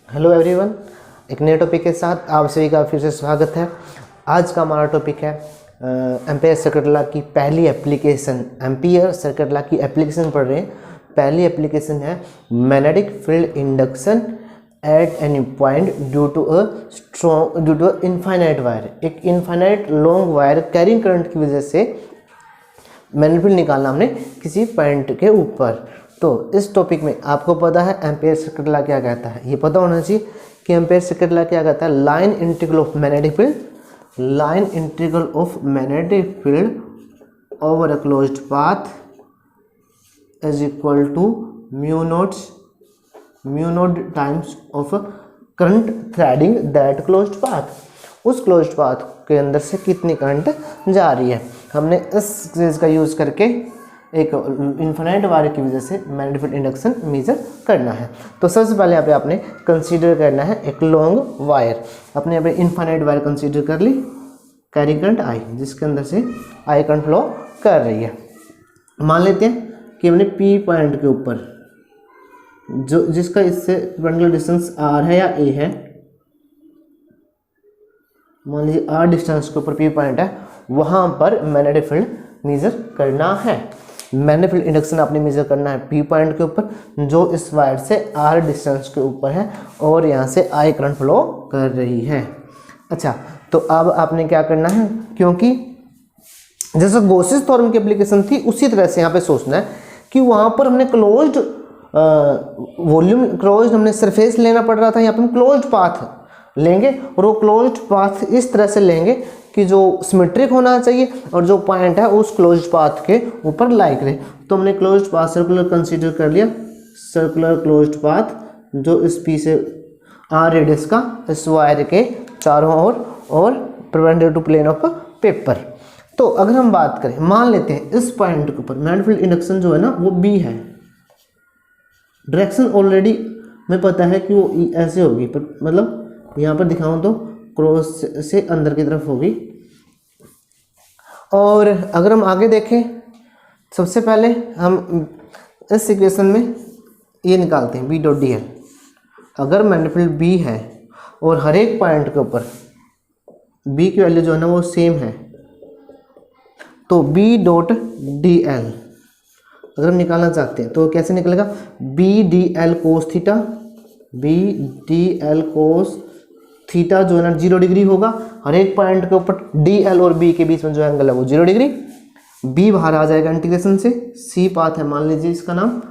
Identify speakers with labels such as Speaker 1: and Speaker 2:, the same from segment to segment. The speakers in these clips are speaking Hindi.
Speaker 1: हेलो एवरीवन, एक नए टॉपिक के साथ आप सभी का फिर से स्वागत है। आज का हमारा टॉपिक है एम्पेयर सर्किट लॉ की पहली एप्लीकेशन। एम्पेयर सर्किट लॉ की एप्लीकेशन पढ़ रहे हैं। पहली एप्लीकेशन है magnetic field induction at any point due to infinite wire. एक infinite long wire carrying current की वजह से मैग्नेटिक फील्ड निकालना हमने किसी पॉइंट के ऊपर। तो इस टॉपिक में आपको पता है एम्पेयर सर्किट लॉ क्या कहता है, ये पता होना चाहिए कि एम्पेयर सर्किट लॉ क्या कहता है। Line integral of magnetic field, line integral of magnetic field over a closed path is equal to mu naught times of current threading that closed path. उस क्लोज्ड पाथ के अंदर से कितनी करंट जा रही है, हमने इस चीज़ का यूज़ करके एक इन्फिनाइट वायर की वजह से मैग्नेटिक फील्ड इंडक्शन मेजर करना है। तो सबसे पहले यहाँ पे आपने कंसीडर करना है एक लॉन्ग वायर। अपने यहाँ पे इन्फिनाइट वायर कंसीडर कर ली, कैरी करंट आई, जिसके अंदर से आई करंट फ्लो कर रही है। मान लेते हैं कि हमने पी पॉइंट के ऊपर जो जिसका इससे परपेंडिकुलर डिस्टेंस आर है या ए है, मान लीजिए आर डिस्टेंस के ऊपर पी पॉइंट है, वहाँ पर मैग्नेटिक फील्ड मेजर करना है। मैग्नेटिक फील्ड इंडक्शन आपने मेजर करना है पी पॉइंट के ऊपर जो इस वायर से आर डिस्टेंस के ऊपर है और यहाँ से आई करंट फ्लो कर रही है। अच्छा, तो अब आपने क्या करना है, क्योंकि जैसे गॉसेस थ्योरम की एप्लीकेशन थी उसी तरह से यहाँ पे सोचना है कि वहाँ पर हमने क्लोज्ड वॉल्यूम, क्लोज्ड हमने सरफेस लेना पड़ रहा था, यहाँ पर हम क्लोज्ड पाथ लेंगे और वो क्लोज्ड पाथ इस तरह से लेंगे कि जो सिमेट्रिक होना चाहिए और जो पॉइंट है उस क्लोज्ड पाथ के ऊपर लाई करे। तो हमने क्लोज्ड पाथ सर्कुलर कंसीडर कर लिया, सर्कुलर क्लोज्ड पाथ जो इस पी से आर रेडियस का इस वायर के चारों ओर और perpendicular to plane of paper. तो अगर हम बात करें, मान लेते हैं इस पॉइंट के ऊपर मैग्नेटिक फील्ड इंडक्शन जो है ना वो बी है। डायरेक्शन ऑलरेडी हमें पता है कि वो ऐसे होगी, पर मतलब यहाँ पर दिखाऊं तो क्रॉस से अंदर की तरफ होगी। और अगर हम आगे देखें, सबसे पहले हम इस इक्वेशन में ये निकालते हैं बी डॉट डी एल। अगर मैग्नेटिक फील्ड बी है और हर एक पॉइंट के ऊपर बी की वैल्यू जो है ना वो सेम है, तो बी डॉट डी एल अगर हम निकालना चाहते हैं तो कैसे निकलेगा, B D L cos theta, B D L cos theta जो है ना 0 डिग्री होगा। हर एक पॉइंट के ऊपर डी एल और बी के बीच में जो एंगल है वो 0 डिग्री। बी बाहर आ जाएगा इंटीग्रेशन से, सी पाथ है मान लीजिए इसका नाम,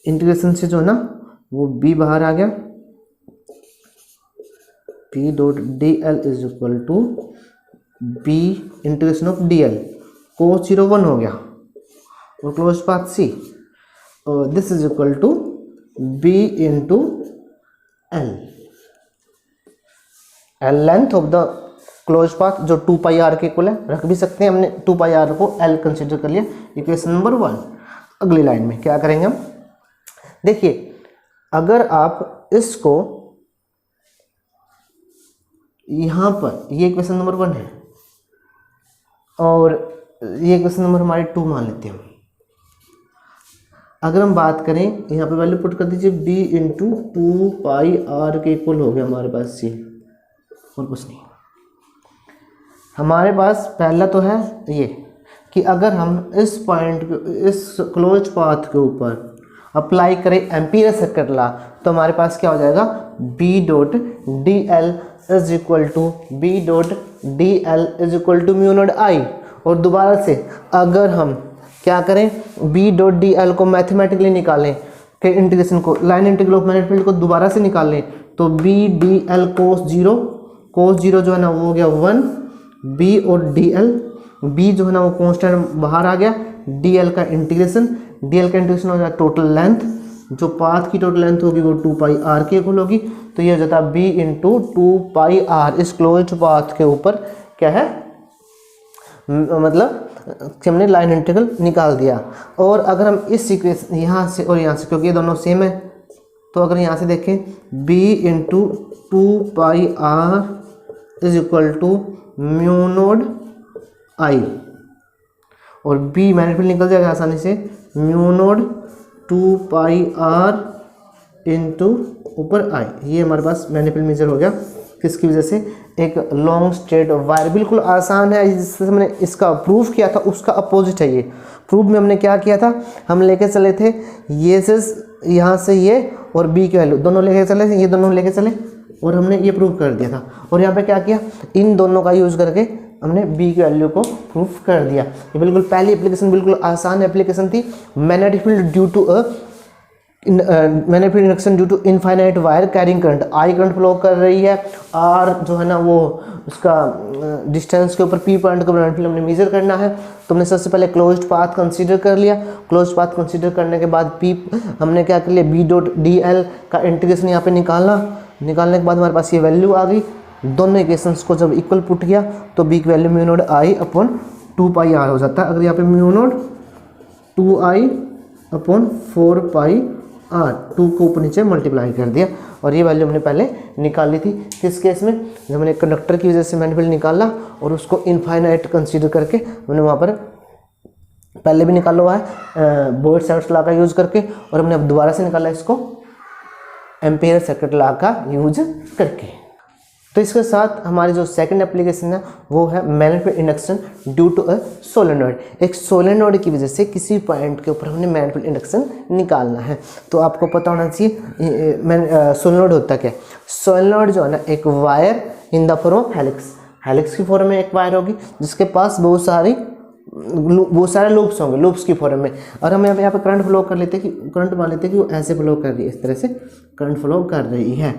Speaker 1: इंटीग्रेशन से जो है ना वो बी बाहर आ गया। P dot D L is equal to B integration of D L, cos 0 1 हो गया और क्लोज पाथ सी, और this is equal to B into L. L length of the close path जो 2 पाई आर के इक्वल है, रख भी सकते हैं, हमने 2 पाई आर को एल कंसिडर कर लिया। Equation number 1। अगली लाइन में क्या करेंगे हम, देखिए अगर आप इसको यहाँ पर, ये इक्वेशन नंबर 1 है और ये इक्वेशन नंबर हमारी 2 मान लेते हैं। अगर हम बात करें यहाँ पे वैल्यू पुट कर दीजिए, बी इंटू 2 पाई आर के इक्वल हो गया हमारे पास ये, और कुछ नहीं। हमारे पास पहला तो है ये कि अगर हम इस पॉइंट, इस क्लोज पाथ के ऊपर अप्लाई करें एम्पियर सर्किट लॉ, तो हमारे पास क्या हो जाएगा, B dot D L is equal to B dot D L is equal to mu naught I. और दोबारा से अगर हम क्या करें, बी डॉट डी एल को मैथमेटिकली निकालें के इंटीग्रेशन को, line integral of magnetic field को दोबारा से निकाल लें, तो B D L cos 0, cos 0 जो है ना वो हो गया 1, बी और डी एल, बी जो है ना वो कांस्टेंट बाहर आ गया, डी एल का इंटीग्रेशन, डी एल का इंटीग्रेशन हो जाए टोटल लेंथ, जो पाथ की टोटल लेंथ होगी वो 2 पाई आर के इक्वल होगी। तो ये हो जाता है बी इंटू 2 पाई आर। इस क्लोज्ड पाथ के ऊपर क्या है, मतलब हमने लाइन इंटीग्रल निकाल दिया। और अगर हम इस इक्वेशन यहाँ से और यहाँ से, क्योंकि ये दोनों सेम है, तो अगर यहाँ से देखें b into 2 pi R is equal to mu naught I, और b मैग्नेटिक फील्ड निकल जाएगा आसानी से, mu naught 2 pi R into ऊपर आई, ये हमारे पास मैनिपुलेट मेजर हो गया। किसकी वजह से? एक लॉन्ग स्ट्रेट वायर। बिल्कुल आसान है, जिससे हमने इसका प्रूफ किया था उसका अपोजिट है ये। प्रूफ में हमने क्या किया था, हम लेके चले थे ये से यहाँ से ये और बी की वैल्यू दोनों लेके चले थे, ये दोनों लेके चले और हमने ये प्रूफ कर दिया था। और यहाँ पे क्या किया, इन दोनों का यूज़ करके हमने बी की वैल्यू को प्रूफ कर दिया। ये बिल्कुल पहली एप्लीकेशन बिल्कुल आसान एप्लीकेशन थी। Magnetic field due to magnetic induction due to infinite wire carrying current, I current flow कर रही है, आर जो है ना वो उसका डिस्टेंस के ऊपर पी पॉइंट का मैग्नेटिक फील्ड हमने मेजर करना है। तो हमने सबसे पहले क्लोज्ड पाथ कंसीडर कर लिया। क्लोज्ड पाथ कंसीडर करने के बाद पी हमने क्या कर लिया, बी डॉट डी एल का इंटीग्रेशन यहाँ पे निकालने के बाद हमारे पास ये वैल्यू आ गई। दोनों इक्वेशंस को जब इक्वल पुट किया तो बी की value mu naught I upon 2 pi r हो जाता है। अगर यहाँ पे mu naught 2 I upon 4 pi r, 2 को ऊपर नीचे मल्टीप्लाई कर दिया और ये वैल्यू हमने पहले निकाली थी। किस केस में? जब हमने कंडक्टर की वजह से मैग्नेटिक फील्ड निकाला और उसको इनफाइनाइट कंसीडर करके हमने वहाँ पर पहले भी निकाला हुआ है बोयड-सावर्ट्स लॉ का यूज़ करके, और हमने अब दोबारा से निकाला इसको एम्पियर सर्किट लॉ का यूज करके। तो इसके साथ हमारी जो सेकंड एप्लीकेशन है वो है magnetic induction due to a solenoid. एक सोलेनॉइड की वजह से किसी पॉइंट के ऊपर हमने मैग्नेटिक इंडक्शन निकालना है। तो आपको पता होना चाहिए सोलेनॉइड होता क्या है। सोलेनॉइड जो है ना एक wire in the form of helix, helix की फॉर्म में एक वायर होगी जिसके पास बहुत सारे लूप्स होंगे, लूप्स की फॉर्म में। और हम यहाँ पे करंट फ्लो कर लेते हैं कि करंट मान लेते हैं कि वो ऐसे फ्लो कर रही है, इस तरह से करंट फ्लो कर रही है,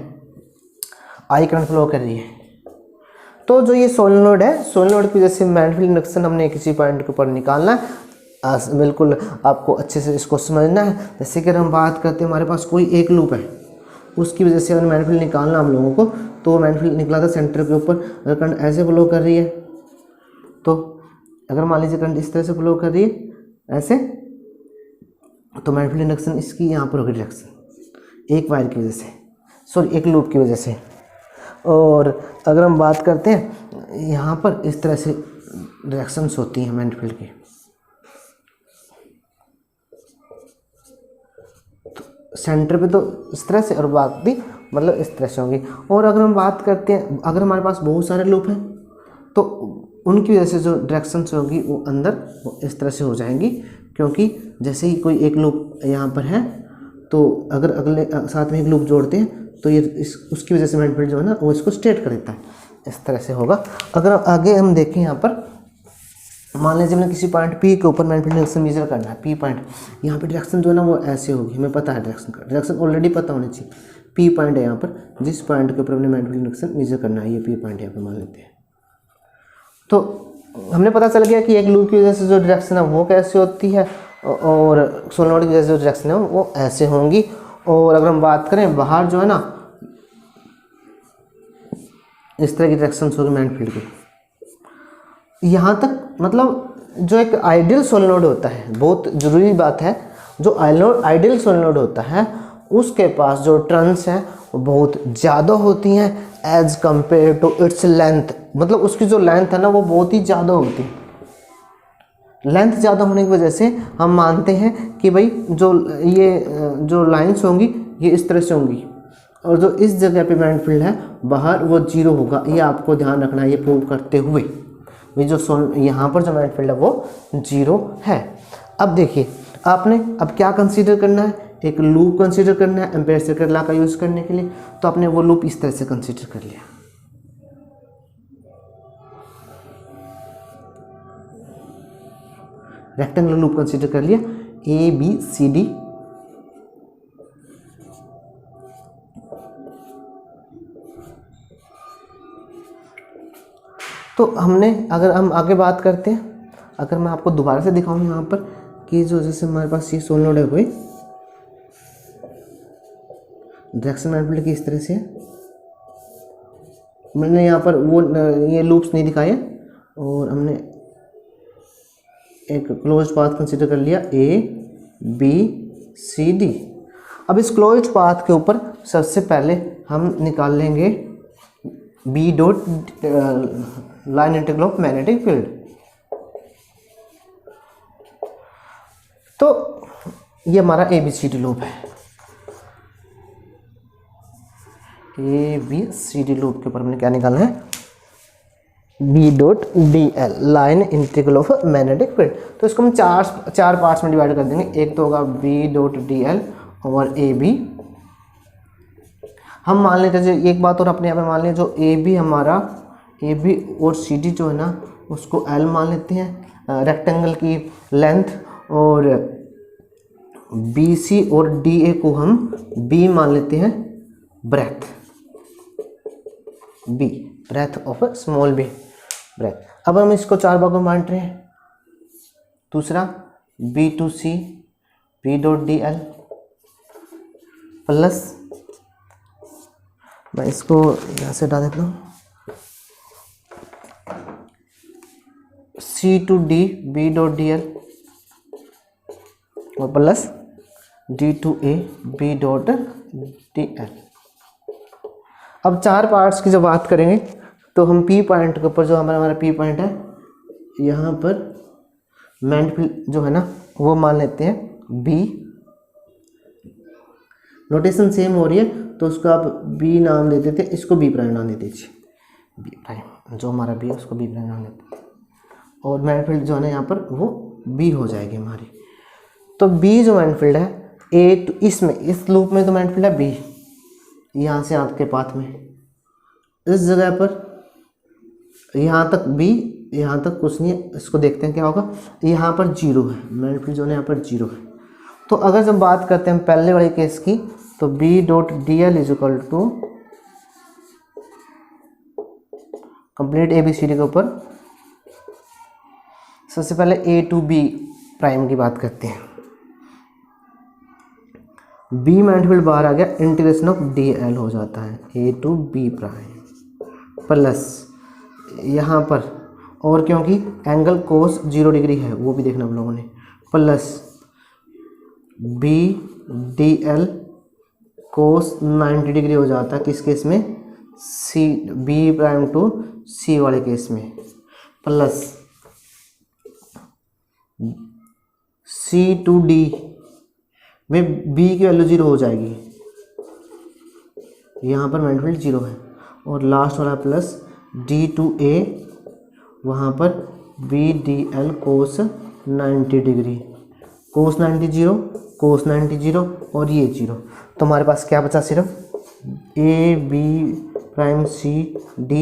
Speaker 1: आई करंट फ्लो कर रही है। तो जो ये सोलेनॉइड है, सोलेनॉइड की वजह से मैग्नेटिक इंडक्शन हमने किसी पॉइंट के ऊपर निकालना है। बिल्कुल आपको अच्छे से इसको समझना है। जैसे कि हम बात करते हैं हमारे पास कोई एक लूप है, उसकी वजह से हमने मैग्नेटिक फील्ड निकालना हम लोगों को, तो मैग्नेटिक फील्ड निकला था सेंटर के ऊपर। अगर करंट ऐसे फ्लो कर रही है तो अगर मान लीजिए करंट इस तरह से फ्लो कर रही है ऐसे, तो मैग्नेटिक फील्ड इंडक्शन इसकी यहाँ पर होगी डायरेक्शन एक वायर की वजह से, सॉरी एक लूप की वजह से। और अगर हम बात करते हैं यहाँ पर इस तरह से डायरेक्शंस होती हैं मैग्नेटिक फील्ड की, तो सेंटर पे तो इस तरह से और बाकी मतलब इस तरह से होंगी। और अगर हम बात करते हैं अगर हमारे पास बहुत सारे लूप हैं तो उनकी वजह से जो डायरेक्शंस होगी वो अंदर वो इस तरह से हो जाएंगी, क्योंकि जैसे ही कोई एक लूप यहाँ पर है तो अगर अगले साथ में एक लूप जोड़ते हैं तो ये उसकी वजह से मैग्नेटिक फील्ड जो है ना वो इसको स्ट्रेट कर देता है, इस तरह से होगा। अगर आगे हम देखें यहाँ पर मान लीजिए हमने किसी पॉइंट P के ऊपर मैग्नेटिक डायरेक्शन मेजर करना है, P पॉइंट, यहाँ पे डायरेक्शन जो है ना वो ऐसे होगी, हमें पता है डायरेक्शन का, डायरेक्शन ऑलरेडी पता होनी चाहिए। P पॉइंट है यहाँ पर, जिस पॉइंट के ऊपर हमने मैग्नेटिक डायरेक्शन मेजर करना है, ये P पॉइंट यहाँ पर मान लेते हैं। तो हमने पता चल गया कि एक लूप की वजह से जो डायरेक्शन है वो कैसे होती है और सोलेनॉइड की वजह से जो डायरेक्शन है वो ऐसे होंगी। और अगर हम बात करें बाहर जो है ना इस तरह की डायरेक्शंस होगी मैग्नेटिक फील्ड की। यहाँ तक मतलब जो एक आइडियल सोलेनॉइड होता है, बहुत ज़रूरी बात है, जो आइडियल सोलेनॉइड होता है उसके पास जो टर्न्स हैं वो बहुत ज़्यादा होती हैं as compare to its length, मतलब उसकी जो लेंथ है ना वो बहुत ही ज़्यादा होती है। लेंथ ज़्यादा होने की वजह से हम मानते हैं कि भाई जो लाइंस होंगी ये इस तरह से होंगी और जो इस जगह पे मैग्नेटिक फील्ड है बाहर वो जीरो होगा, ये आपको ध्यान रखना है। ये प्रूव करते हुए ये जो यहाँ पर जो मैग्नेटिक फील्ड है वो जीरो है। अब देखिए आपने अब क्या कंसीडर करना है, एक लूप कंसीडर करना है एम्पियर सर्किट लॉ का यूज़ करने के लिए। तो आपने वो लूप इस तरह से कंसीडर कर लिया, रेक्टेंगुलर लूप कंसीडर कर लिया ABCD। तो हमने अगर हम आगे बात करते हैं, अगर मैं आपको दोबारा से दिखाऊं यहाँ पर कि जो जैसे हमारे पास ये सोलेनॉइड है कोई डायरेक्शन मैग्नेटिक फील्ड की इस तरह से है, मैंने यहाँ पर वो ये लूप्स नहीं दिखाए और हमने एक क्लोज्ड पाथ कंसीडर कर लिया ABCD। अब इस क्लोज्ड पाथ के ऊपर सबसे पहले हम निकाल लेंगे B dot line integral of magnetic field. तो ये हमारा ABCD लूप है। ABCD लूप के ऊपर हमने क्या निकालना है, B.dl line integral of magnetic field. तो इसको हम चार पार्ट्स में डिवाइड कर देंगे। एक तो होगा B.dl और AB। हम मान लेते हैं एक बात और अपने यहाँ पे मान लें, जो AB हमारा AB और CD जो है ना उसको L मान लेते हैं रेक्टेंगल की लेंथ, और BC और DA को हम B मान लेते हैं breadth, B breadth of small B breadth. अब हम इसको चार भागों में बांट रहे हैं। दूसरा B2C B.dl प्लस, मैं इसको यहाँ से हटा देता हूँ, C2D B.dl और प्लस D2A B.dl। अब चार पार्ट्स की जब बात करेंगे तो हम P पॉइंट के ऊपर, जो हमारा P पॉइंट है, यहाँ पर मैग्नेटिक फील्ड जो है ना वो मान लेते हैं B। नोटेशन सेम हो रही है तो उसको आप B नाम दे देते, इसको B प्राइम नाम दे दीजिए, B प्राइम जो हमारा B है उसको B प्राइम नाम देते हैं, और मैग्नेटिक फील्ड जो है ना यहाँ पर वो B हो जाएगी हमारी। तो B जो मैग्नेटिक फील्ड है A तो इसमें इस लूप में तो मैग्नेटिक फील्ड है B, यहाँ से आपके पाथ में इस जगह पर यहाँ तक B, यहाँ तक कुछ नहीं है। इसको देखते हैं क्या होगा, यहाँ पर 0 है, मैग्नेटिक फील्ड जो है यहाँ पर 0 है। तो अगर जब बात करते हैं पहले वाले केस की, तो B.dl is equal to complete ABCD के ऊपर सबसे पहले A to B प्राइम की बात करते हैं। B मैग्नेटिक फील्ड बाहर आ गया, इंटीग्रेशन ऑफ DL हो जाता है A to B prime plus यहाँ पर, और क्योंकि एंगल कोस 0 डिग्री है वो भी देखना आप लोगों ने, प्लस B.dl कोस 90 डिग्री हो जाता है किस केस में, B प्राइम टू C वाले केस में, प्लस C2D में B की वैल्यू 0 हो जाएगी, यहाँ पर मैग्नेटिक फील्ड 0 है, और लास्ट वाला प्लस D2A वहाँ पर B.dl कोस 90 डिग्री, कोस 90 0, कोस 90 0 और ये 0। तो हमारे पास क्या बचा, सिर्फ A B prime C D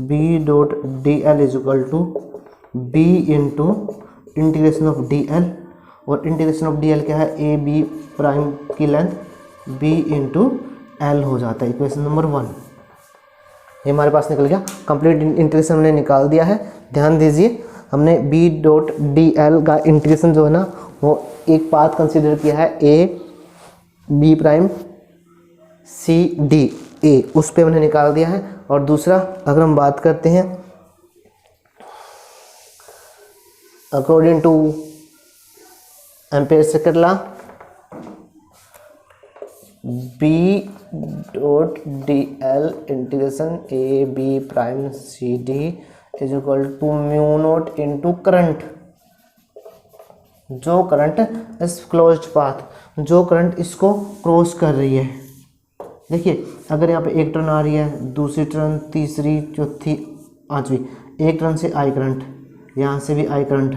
Speaker 1: B.dl is equal to B into integration of DL, और इंटीग्रेशन ऑफ DL क्या है, A B प्राइम की लेंथ B इंटू L हो जाता है, इक्वेशन नंबर 1। ये हमारे पास निकल गया, कंप्लीट इंटीग्रेशन हमने निकाल दिया है। ध्यान दीजिए हमने B.dl का इंटीग्रेशन जो है ना वो एक पाथ कंसीडर किया है A B prime C D A, उस पे हमने निकाल दिया है। और दूसरा अगर हम बात करते हैं according to Ampere second law, B.dl integration A B prime C D is equal to mu naught into current, जो करंट इस क्लोज्ड पाथ, जो करंट इसको क्रॉस कर रही है। देखिए अगर यहाँ पे एक टर्न आ रही है, दूसरी टर्न, तीसरी, चौथी, पांचवी, एक टर्न से आई करंट, यहाँ से भी आई करंट,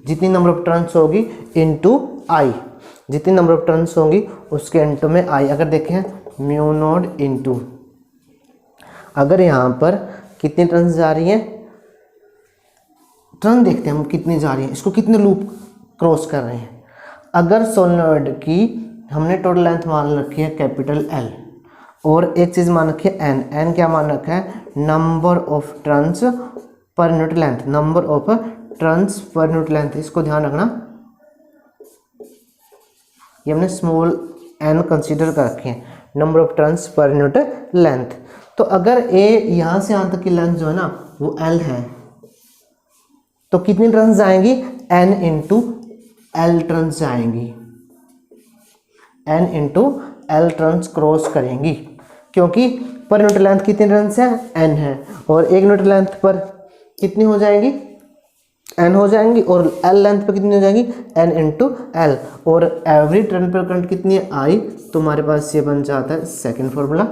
Speaker 1: जितनी नंबर ऑफ टर्न्स होगी इनटू आई, जितनी नंबर ऑफ टर्न्स होंगी उसके इनटू में आई। अगर देखें म्यू नॉट इनटू, अगर यहाँ पर कितनी टर्न्स जा रही हैं, टर्न देखते हैं हम कितनी जा रही हैं, इसको कितने लूप क्रॉस कर रहे हैं। अगर सोलेनॉइड की हमने टोटल लेंथ मान रखी है कैपिटल L, और एक चीज़ मान रखी है N क्या मान रखा है, number of turns per unit length, number of turns per unit length, इसको ध्यान रखना। ये हमने स्मॉल n कंसीडर कर रखे हैं, number of turns per unit length. तो अगर A यहाँ से यहाँ तक की लेंथ जो है ना वो L है, तो कितनी टर्न्स जाएंगी, N इंटू L टर्न्स जाएंगी, N into L turns cross करेंगी, क्योंकि पर यूनिट लेंथ कितनी टर्न्स है, N है, और एक यूनिट लेंथ पर कितनी हो जाएंगी, N हो जाएंगी, और L लेंथ पर कितनी हो जाएंगी, N इंटू L, और एवरी टर्न पर करंट कितनी है, I। तो हमारे पास ये बन जाता है सेकेंड फॉर्मूला।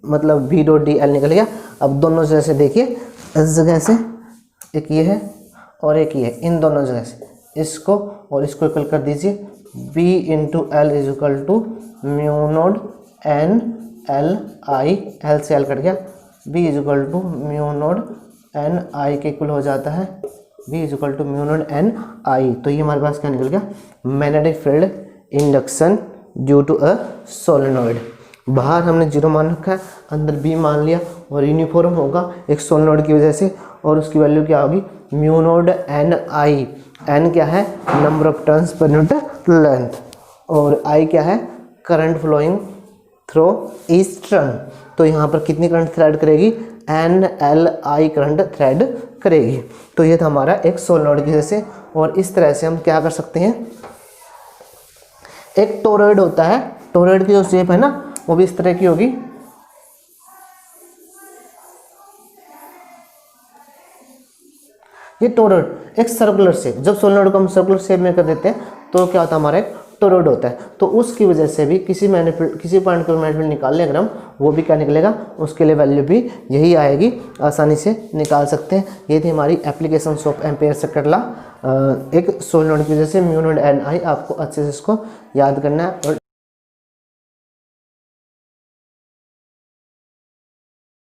Speaker 1: मतलब वी डॉट डी एल निकल गया। अब दोनों जगह से देखिए, इस जगह से एक ये है और एक ये है, इन दोनों जगह से इसको और इसको इक्वल कर दीजिए। v into L is equal to mu naught N L I, L से एल कट गया, v is equal to mu naught N I के इक्वल हो जाता है v is equal to mu naught N I. तो ये हमारे पास क्या निकल गया, magnetic field induction due to a solenoid. बाहर हमने 0 मान रखा है, अंदर b मान लिया और यूनिफॉर्म होगा एक सोलेनोइड की वजह से, और उसकी वैल्यू क्या होगी, mu naught N I. N क्या है, number of turns per unit length, और आई क्या है, current flowing through each turn. तो यहाँ पर कितनी करंट थ्रेड करेगी, N L I current thread करेगी। तो ये था हमारा एक सोलेनोइड की वजह से। और इस तरह से हम क्या कर सकते हैं, एक टोरॉइड होता है, टोरॉइड की जो शेप है ना वो भी इस तरह की होगी। ये टोरॉइड एक सर्कुलर शेप, जब सोलेनोइड को हम सर्कुलर शेप में कर देते हैं तो क्या होता है, हमारा एक टोरॉइड होता है। तो उसकी वजह से भी किसी पॉइंट को मैग्नेटिक फील्ड निकाल लें अगर हम, वो भी क्या निकलेगा, उसके लिए वैल्यू भी यही आएगी, आसानी से निकाल सकते हैं। ये थी हमारी application of ampere circuit law, एक सोलेनोइड की वजह से म्यू नोड एन आई। आपको अच्छे से इसको याद करना है। और